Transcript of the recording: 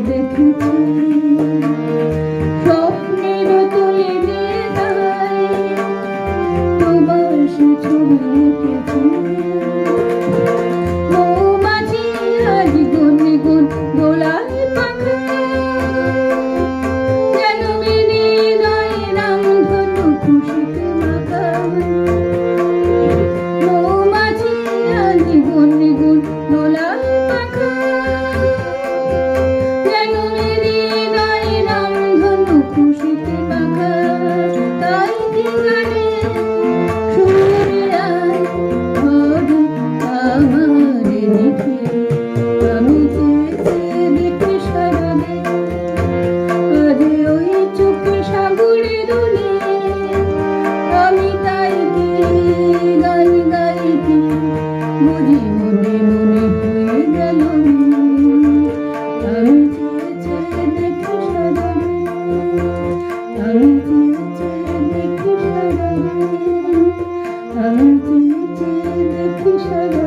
দেখেছি স্বপ্নের তুলে দিয়ে তাই তোমার সে ছবি এঁকেছি মৌমাছি আজ গুনে গুন দোলায় পাখা যেন মেনে নয় নাম ধনু খুশিতে মাখা মৌমাছি আজ গুনে গুন দোলায় পাখা যেন মেনে নয় নাম ধনু খুশিতে মাখা তাই কি গানে সুরে আয় হবে আমার দেখে আমি চেয়ে দেখি সারাগে আজ ওই চোখে সাগরে দোলে আমি তাই কি গাই গাই কি বুঝি মনে মনে হয়ে গেল আমি চেয়ে দেখি সারাগে আমি চেয়ে দেখি সারাগে আমি চেয়ে দেখি সারাগে